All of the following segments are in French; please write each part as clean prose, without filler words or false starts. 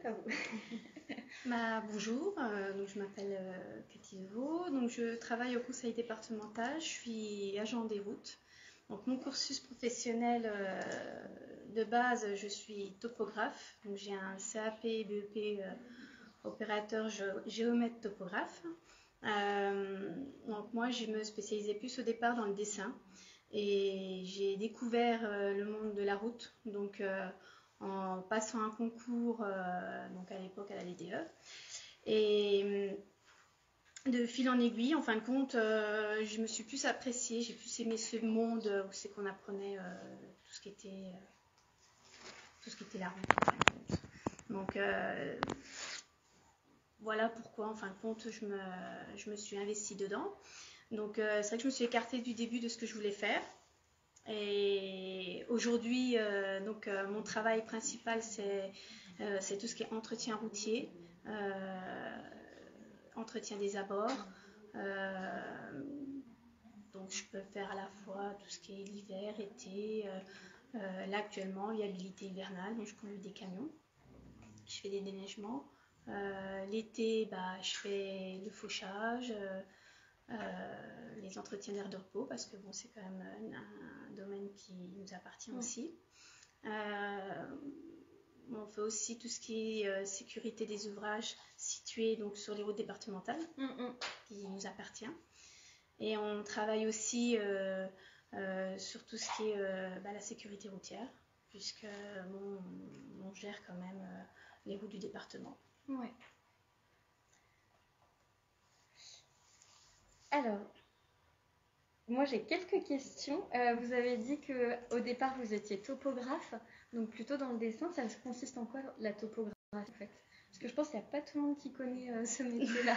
à vous. Bonjour, donc je m'appelle Cathy Devaux, donc je travaille au conseil départemental, je suis agent des routes. Donc mon cursus professionnel de base, je suis topographe, donc j'ai un CAP et BEP opérateur géomètre topographe. Donc moi je me spécialisais plus au départ dans le dessin et j'ai découvert le monde de la route, donc en passant un concours donc à l'époque à la DDE. Et de fil en aiguille, en fin de compte, je me suis plus appréciée, j'ai plus aimé ce monde où c'est qu'on apprenait tout ce qui était la route, en fin de compte. Donc voilà pourquoi, en fin de compte, je me suis investie dedans. Donc c'est vrai que je me suis écartée du début de ce que je voulais faire. Et aujourd'hui, mon travail principal, c'est tout ce qui est entretien routier, entretien des abords. Donc je peux faire à la fois tout ce qui est l'hiver, été. Là actuellement, viabilité hivernale, donc je conduis des camions. Je fais des déneigements. L'été, je fais le fauchage. Les entretiens d'air de repos parce que bon, c'est quand même un domaine qui nous appartient aussi. On fait aussi tout ce qui est sécurité des ouvrages situés donc, sur les routes départementales qui nous appartient. Et on travaille aussi sur tout ce qui est la sécurité routière puisque on gère quand même les routes du département. Ouais. Alors, moi j'ai quelques questions. Vous avez dit qu'au départ vous étiez topographe, donc plutôt dans le dessin. Ça consiste en quoi la topographie en fait? Parce que je pense qu'il n'y a pas tout le monde qui connaît ce métier-là.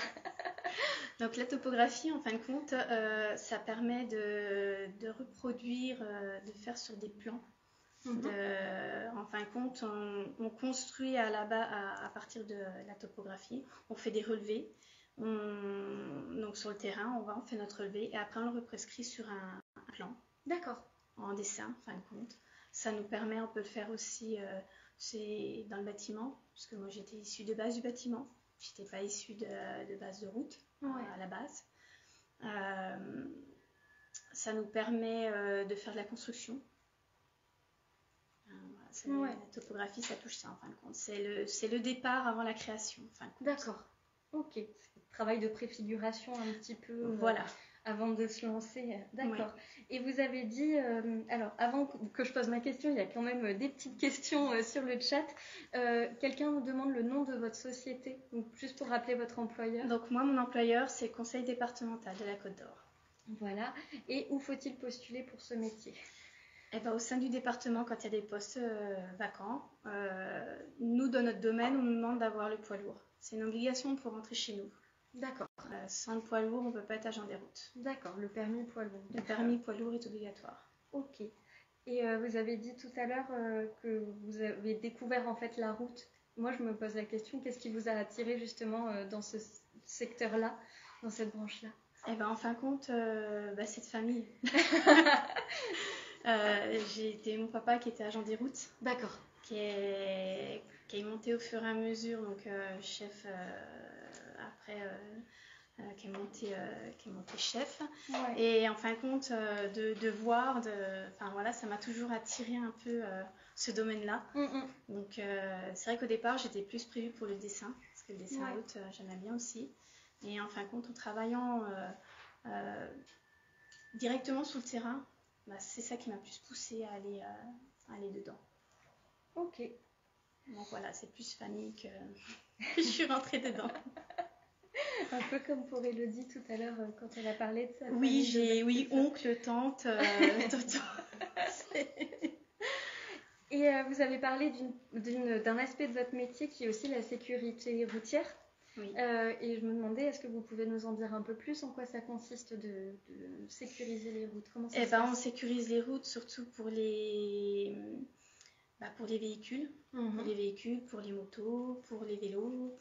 Donc la topographie, en fin de compte, ça permet de reproduire, de faire sur des plans. En fin de compte, on construit à partir de la topographie. On fait des relevés. Donc sur le terrain, on fait notre relevé et après on le represcrit sur un plan. D'accord. En dessin, en fin de compte. Ça nous permet, on peut le faire aussi c'est dans le bâtiment, parce que moi j'étais issue de base du bâtiment. Je n'étais pas issue de base de route à la base. Ça nous permet de faire de la construction. La topographie, ça touche ça en fin de compte. C'est le départ avant la création. En fin de compte. D'accord. Ok. C'est le travail de préfiguration un petit peu. Voilà. Avant de se lancer. D'accord. Ouais. Et vous avez dit, alors avant que je pose ma question, il y a quand même des petites questions sur le chat. Quelqu'un nous demande le nom de votre société, donc juste pour rappeler votre employeur. Donc moi, mon employeur, c'est le conseil départemental de la Côte d'Or. Voilà. Et où faut-il postuler pour ce métier? Au sein du département, quand il y a des postes vacants, nous, dans notre domaine, on nous demande d'avoir le poids lourd. C'est une obligation pour rentrer chez nous. D'accord. Sans le poids lourd, on ne peut pas être agent des routes. D'accord, le permis poids lourd. Le permis poids lourd est obligatoire. Ok. Et vous avez dit tout à l'heure que vous avez découvert en fait la route. Moi, je me pose la question, qu'est-ce qui vous a attiré justement dans ce secteur-là, dans cette branche-là? En fin de compte, cette famille. J'ai été mon papa qui était agent des routes. D'accord. Qui est monté au fur et à mesure, donc chef après, qui est monté chef. Ouais. Et en fin de compte, de voir, ça m'a toujours attiré un peu ce domaine-là. Donc c'est vrai qu'au départ, j'étais plus prévue pour le dessin, parce que le dessin route, j'aimais bien aussi. Et en fin de compte, en travaillant directement sur le terrain, c'est ça qui m'a plus poussée à aller dedans. Ok. Donc voilà, c'est plus famille que je suis rentrée dedans. Un peu comme pour Elodie tout à l'heure quand elle a parlé de sa famille. Oui, oncle, tante, tonton. Et vous avez parlé d'un aspect de votre métier qui est aussi la sécurité routière. Oui. Et je me demandais, est-ce que vous pouvez nous en dire un peu plus en quoi ça consiste de sécuriser les routes? Comment ça se passe? On sécurise les routes surtout pour les véhicules. Pour les véhicules, pour les motos, pour les vélos,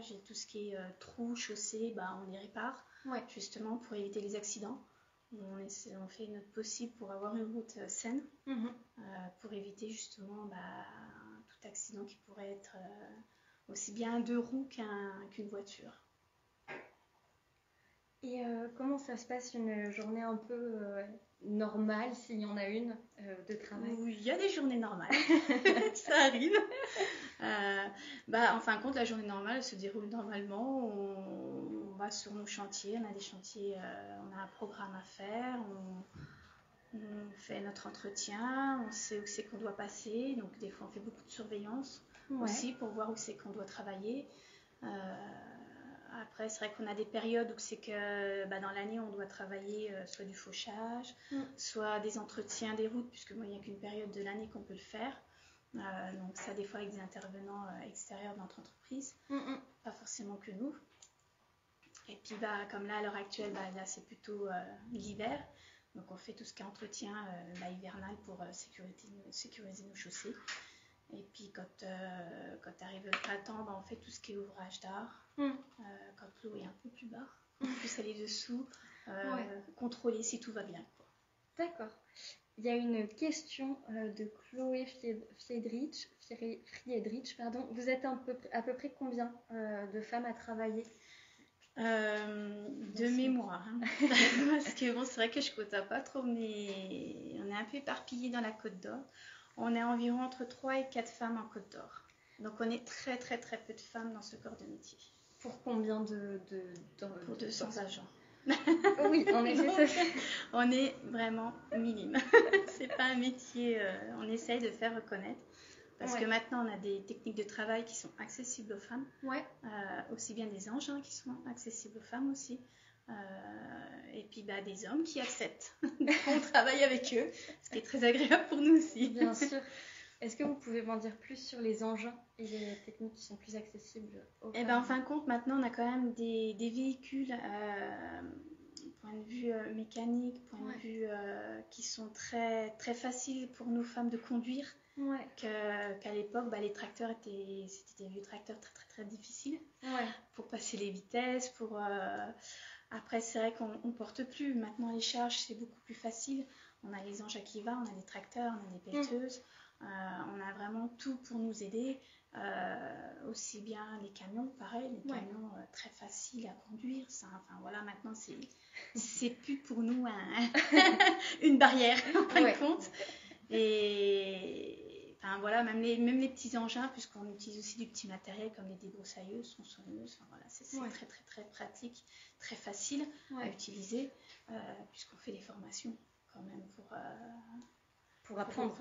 j'ai tout ce qui est trous, chaussées, on les répare justement pour éviter les accidents. On fait notre possible pour avoir une route saine, pour éviter justement tout accident qui pourrait être aussi bien un 2 roues qu'une voiture. Et comment ça se passe une journée un peu normale, s'il y en a une, de travail? Oui, il y a des journées normales, ça arrive. En fin de compte, la journée normale se déroule normalement. On va sur nos chantiers, on a des chantiers, on a un programme à faire, on fait notre entretien, on sait où c'est qu'on doit passer. Donc des fois, on fait beaucoup de surveillance aussi pour voir où c'est qu'on doit travailler. Après, c'est vrai qu'on a des périodes où c'est que dans l'année, on doit travailler soit du fauchage, soit des entretiens des routes, puisque il n'y a qu'une période de l'année qu'on peut le faire. Donc ça, des fois, avec des intervenants extérieurs de notre entreprise, pas forcément que nous. Et puis, comme là, à l'heure actuelle, là, c'est plutôt l'hiver. Donc, on fait tout ce qui est entretien hivernal pour sécuriser nos chaussées. Et puis, quand arrive le printemps, on fait tout ce qui est ouvrage d'art. Quand l'eau est un peu plus bas, on puisse aller dessous, contrôler si tout va bien. D'accord. Il y a une question de Chloé Friedrich. Vous êtes à peu près combien de femmes à travailler? De mémoire. Parce que c'est vrai que je ne côtoie pas trop, mais on est un peu éparpillés dans la Côte d'Or. On est environ entre 3 et 4 femmes en Côte d'Or. Donc on est très très très peu de femmes dans ce corps de métier. Pour combien Pour 200 agents. Oui, en effet, on est vraiment minime. C'est pas un métier, on essaye de faire reconnaître. Parce que maintenant, on a des techniques de travail qui sont accessibles aux femmes. Aussi bien des engins qui sont accessibles aux femmes aussi. Et puis des hommes qui acceptent qu'on travaille avec eux, ce qui est très agréable pour nous aussi. Bien sûr. Est-ce que vous pouvez m'en dire plus sur les engins et les techniques qui sont plus accessibles aux femmes? En fin de compte, maintenant, on a quand même des véhicules, point de vue mécanique, point de vue qui sont très, très faciles pour nous femmes de conduire. Qu'à l'époque, les tracteurs c'était des vieux tracteurs très, très, très difficiles pour passer les vitesses. Après, c'est vrai qu'on ne porte plus. Maintenant, les charges, c'est beaucoup plus facile. On a les engins qui vont, on a des tracteurs, on a des pelleteuses. On a vraiment tout pour nous aider. Aussi bien les camions, pareil, les camions très faciles à conduire. Maintenant, c'est plus pour nous une barrière, en fin de compte. Et même les petits engins, puisqu'on utilise aussi du petit matériel comme les débroussailleuses, tronçonneuses. C'est très, très, très pratique, très facile à utiliser, puisqu'on fait des formations quand même pour apprendre.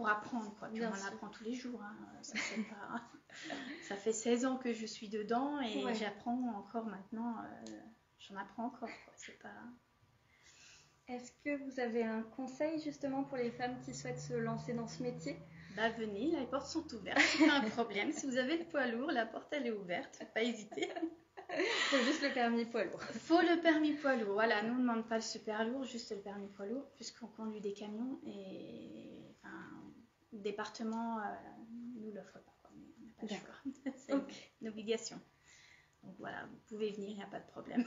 Puis on en apprend tous les jours. Ça fait 16 ans que je suis dedans et j'apprends encore maintenant. J'en apprends encore. Est-ce que vous avez un conseil justement pour les femmes qui souhaitent se lancer dans ce métier? Venez, les portes sont ouvertes, c'est pas un problème. Si vous avez le poids lourd, la porte elle est ouverte, faut pas hésiter. Il faut juste le permis poids lourd. Faut le permis poids lourd, voilà. Nous on ne demande pas le super lourd, juste le permis poids lourd, puisqu'on conduit des camions et le département nous l'offre pas, quoi. On n'a pas le choix. C'est une obligation. Donc voilà, vous pouvez venir, il n'y a pas de problème.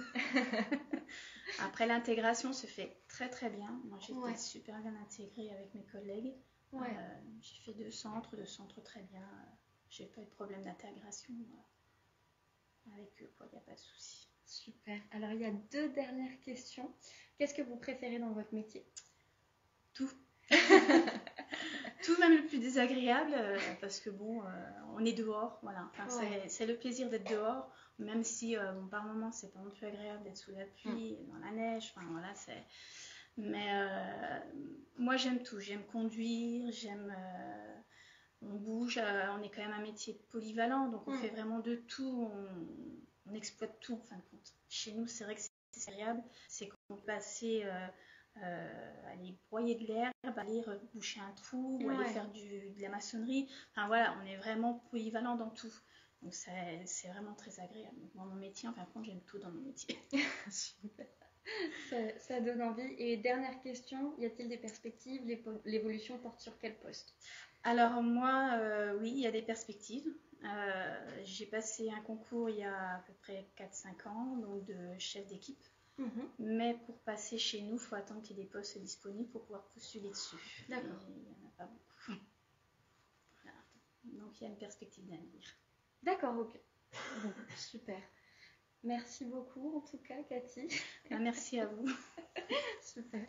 Après, l'intégration se fait très très bien. Moi, j'ai été super bien intégrée avec mes collègues. J'ai fait 2 centres très bien. J'ai pas eu de problème d'intégration avec eux, il n'y a pas de souci. Super. Alors, il y a 2 dernières questions. Qu'est-ce que vous préférez dans votre métier? Tout. Tout, même le plus désagréable, parce que on est dehors, voilà. C'est le plaisir d'être dehors, même si par moments c'est pas non plus agréable d'être sous la pluie, dans la neige, mais moi j'aime tout, j'aime conduire, on bouge, on est quand même un métier polyvalent, donc on fait vraiment de tout, on exploite tout en fin de compte. Chez nous, c'est vrai que c'est agréable, c'est qu'on peut passer aller broyer de l'herbe, aller boucher un trou, ou aller faire de la maçonnerie. On est vraiment polyvalent dans tout. Donc c'est vraiment très agréable. Donc, dans mon métier, en fin de compte, j'aime tout dans mon métier. Super. Ça donne envie. Et dernière question, y a-t-il des perspectives? L'évolution porte sur quel poste? Alors moi, oui, il y a des perspectives. J'ai passé un concours il y a à peu près 4-5 ans, donc de chef d'équipe. Mais pour passer chez nous, il faut attendre qu'il y ait des postes disponibles pour pouvoir postuler dessus. D'accord. Il n'y en a pas beaucoup. Voilà. Donc il y a une perspective d'avenir. D'accord, ok. Bon, super. Merci beaucoup en tout cas, Cathy. Merci à vous. Super.